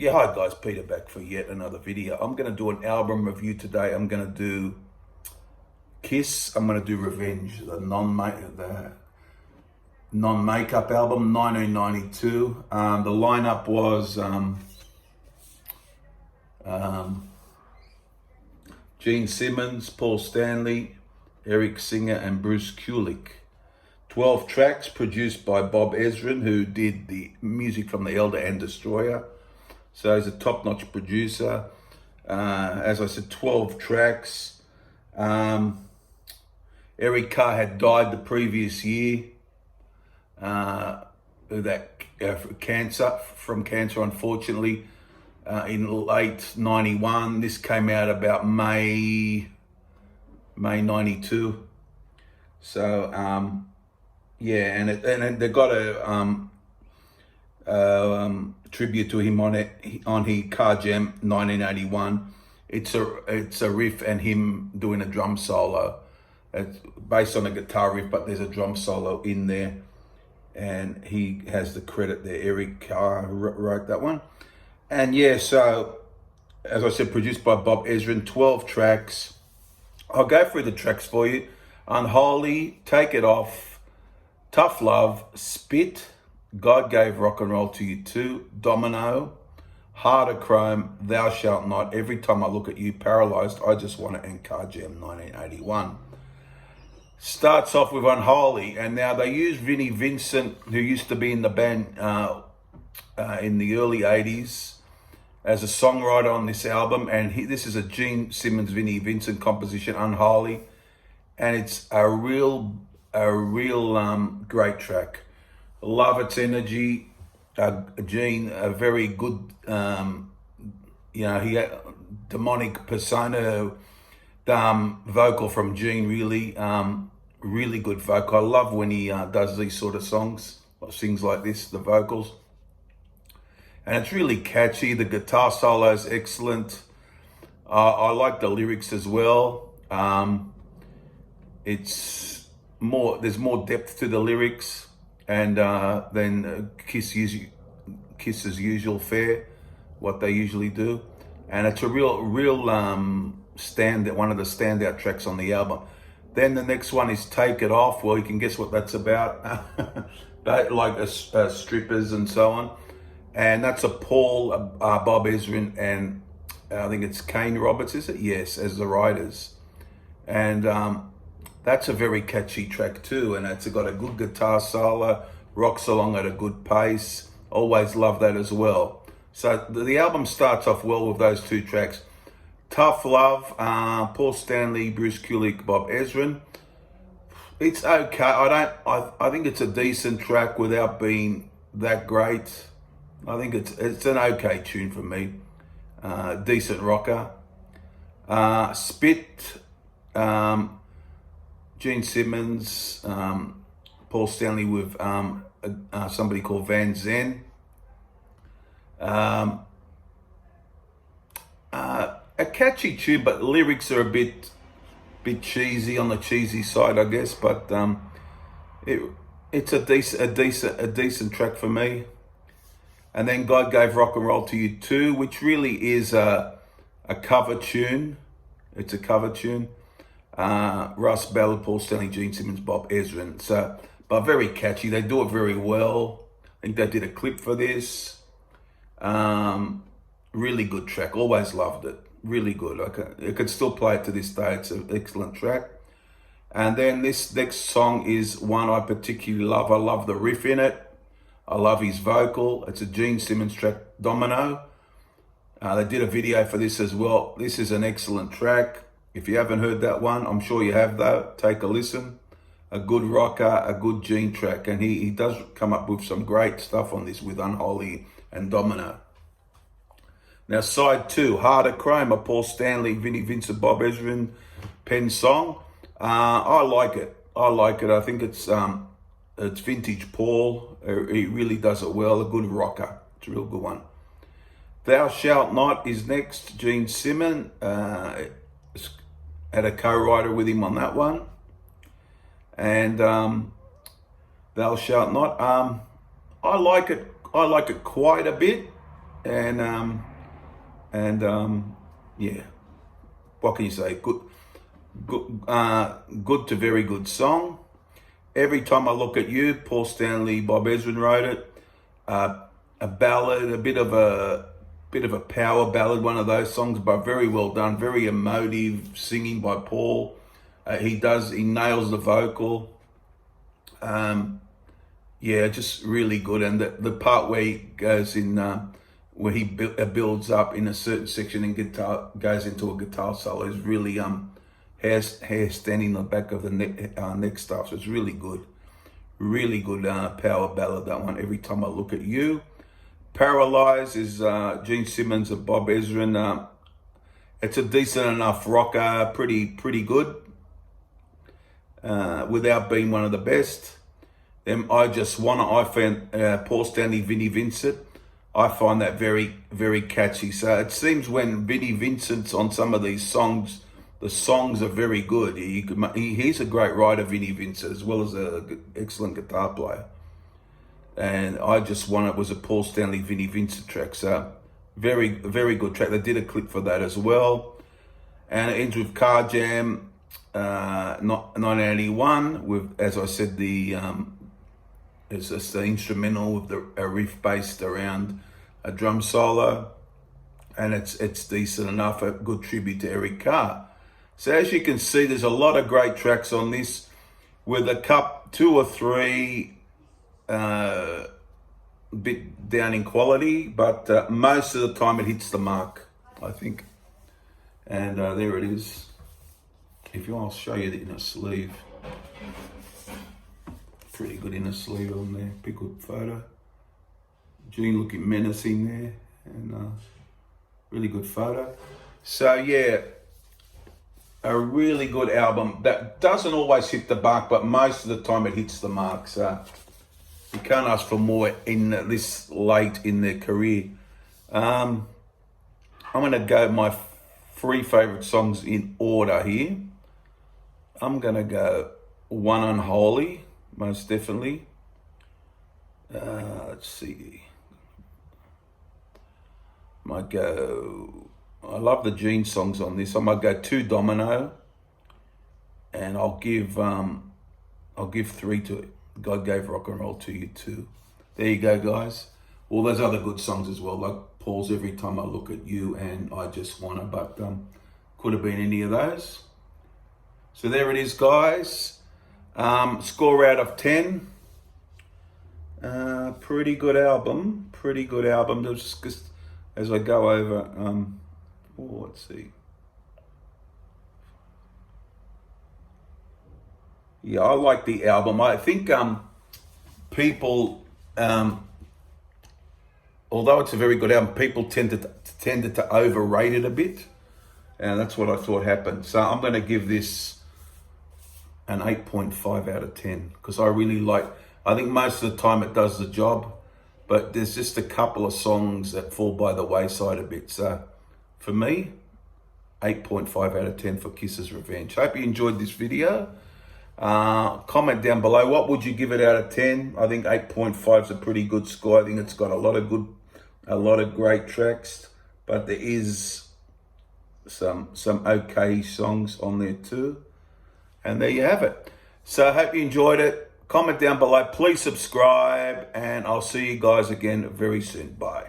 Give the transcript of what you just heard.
Yeah, hi guys, Peter back for yet another video. I'm going to do an album review today. I'm going to do Kiss. I'm going to do Revenge, the non-makeup album, 1992. The lineup was Gene Simmons, Paul Stanley, Eric Singer, and Bruce Kulick. 12 tracks produced by Bob Ezrin, who did the music from The Elder and Destroyer. So he's a top-notch producer. As I said, 12 tracks. Eric Carr had died the previous year from cancer, unfortunately, in late 91. This came out about May 92. So, yeah, and they got a tribute to him on his Car Jam 1981. It's a riff and him doing a drum solo. It's based on a guitar riff, but there's a drum solo in there, and he has the credit there. Eric Carr wrote that one, and yeah. So as I said, produced by Bob Ezrin. 12 tracks. I'll go through the tracks for you. Unholy, Take It Off, Tough Love, Spit, God Gave Rock and Roll to You Too, Domino, Heart of Chrome, Thou Shalt Not, Every Time I Look at You, Paralyzed, I Just Want to End Car Jam 1981. Starts off with Unholy, and now they use Vinnie Vincent, who used to be in the band in the early 80s, as a songwriter on this album, and this is a Gene Simmons, Vinnie Vincent composition, Unholy, and it's a real great track. Love its energy. Gene, a very good, he had demonic persona. Vocal from Gene, really good vocal. I love when he does these sort of songs, or sings like this, the vocals. And it's really catchy. The guitar solo is excellent. I like the lyrics as well. There's more depth to the lyrics, and than Kiss's usual fare, what they usually do. And it's a real one of the standout tracks on the album. Then the next one is Take It Off. Well, you can guess what that's about. like strippers and so on. And that's a Bob Ezrin, and I think it's Kane Roberts, is it? Yes, as the writers. And that's a very catchy track too, and it's got a good guitar solo, rocks along at a good pace. Always love that as well. So the album starts off well with those two tracks. Tough Love, Paul Stanley, Bruce Kulick, Bob Ezrin. It's okay. I think it's a decent track without being that great. I think it's an okay tune for me. Decent rocker. Spit, Gene Simmons, Paul Stanley with somebody called Van Zen. A catchy tune, but lyrics are a bit cheesy, on the cheesy side, I guess. But it's a decent track for me. And then God Gave Rock and Roll to You Too, which really is a cover tune. It's a cover tune. Russ Ballard, Paul Stanley, Gene Simmons, Bob Ezrin. So, but very catchy. They do it very well. I think they did a clip for this. Really good track. Always loved it. Really good. I could still play it to this day. It's an excellent track. And then this next song is one I particularly love. I love the riff in it. I love his vocal. It's a Gene Simmons track, Domino. They did a video for this as well. This is an excellent track. If you haven't heard that one, I'm sure you have though. Take a listen. A good rocker, a good Gene track. And he does come up with some great stuff on this with Unholy and Domino. Now, side 2, Heart of Chrome, a Paul Stanley, Vinnie Vincent, Bob Ezrin pen song. I like it. I think it's vintage Paul. He really does it well. A good rocker. It's a real good one. Thou Shalt Not is next. Gene Simmons had a co-writer with him on that one. And Thou Shalt Not. I like it quite a bit. and yeah, what can you say? Good to very good song. Every Time I Look at You, Paul Stanley, Bob Ezrin wrote it. A ballad, a bit of a power ballad, one of those songs, but very well done, very emotive singing by Paul. He nails the vocal. Yeah, just really good. And the part where he goes in, where he builds up in a certain section and goes into a guitar solo is really hair standing on the back of the neck stuff. So it's really good. Really good power ballad, that one. Every Time I Look at You. Paralyze is Gene Simmons and Bob Ezrin. It's a decent enough rocker, pretty good, without being one of the best. Then I found Paul Stanley, Vinnie Vincent. I find that very catchy. So it seems when Vinnie Vincent's on some of these songs, the songs are very good. He's a great writer, Vinnie Vincent, as well as an excellent guitar player. And I Just Want It was a Paul Stanley, Vinnie Vincent track. So very good track. They did a clip for that as well. And it ends with Car Jam, 1981, with, as I said, it's just the instrumental with a riff based around a drum solo, and it's decent enough. A good tribute to Eric Carr. So as you can see, there's a lot of great tracks on this, with two or three a bit down in quality, but most of the time it hits the mark, I think. And there it is. If you want, I'll show you the inner sleeve. Pretty good inner sleeve on there. Big good photo. Gene looking menacing there, and really good photo. So yeah, a really good album that doesn't always hit the mark, but most of the time it hits the mark. So you can't ask for more in this late in their career. I'm gonna go my three favorite songs in order here. I'm gonna go One Unholy, most definitely. Let's see. Might go. I love the Gene songs on this. I might go Two Domino, and I'll give three to it. God Gave Rock and Roll to You too. There you go, guys. All those other good songs as well, like Paul's Every Time I Look at You and I Just Wanna, but could have been any of those. So there it is, guys. Score out of 10. Pretty good album. Just as I go over, let's see. Yeah, I like the album. I think people, although it's a very good album, people tended to overrate it a bit, and that's what I thought happened. So I'm going to give this an 8.5 out of 10 because I think most of the time it does the job, but there's just a couple of songs that fall by the wayside a bit. So for me, 8.5 out of 10 for Kiss's Revenge. Hope you enjoyed this video. Comment down below, what would you give it out of 10? I think 8.5 is a pretty good score. I think it's got a lot of great tracks, but there is some okay songs on there too. And there you have it. So I hope you enjoyed it. Comment down below. Please subscribe, and I'll see you guys again very soon. Bye.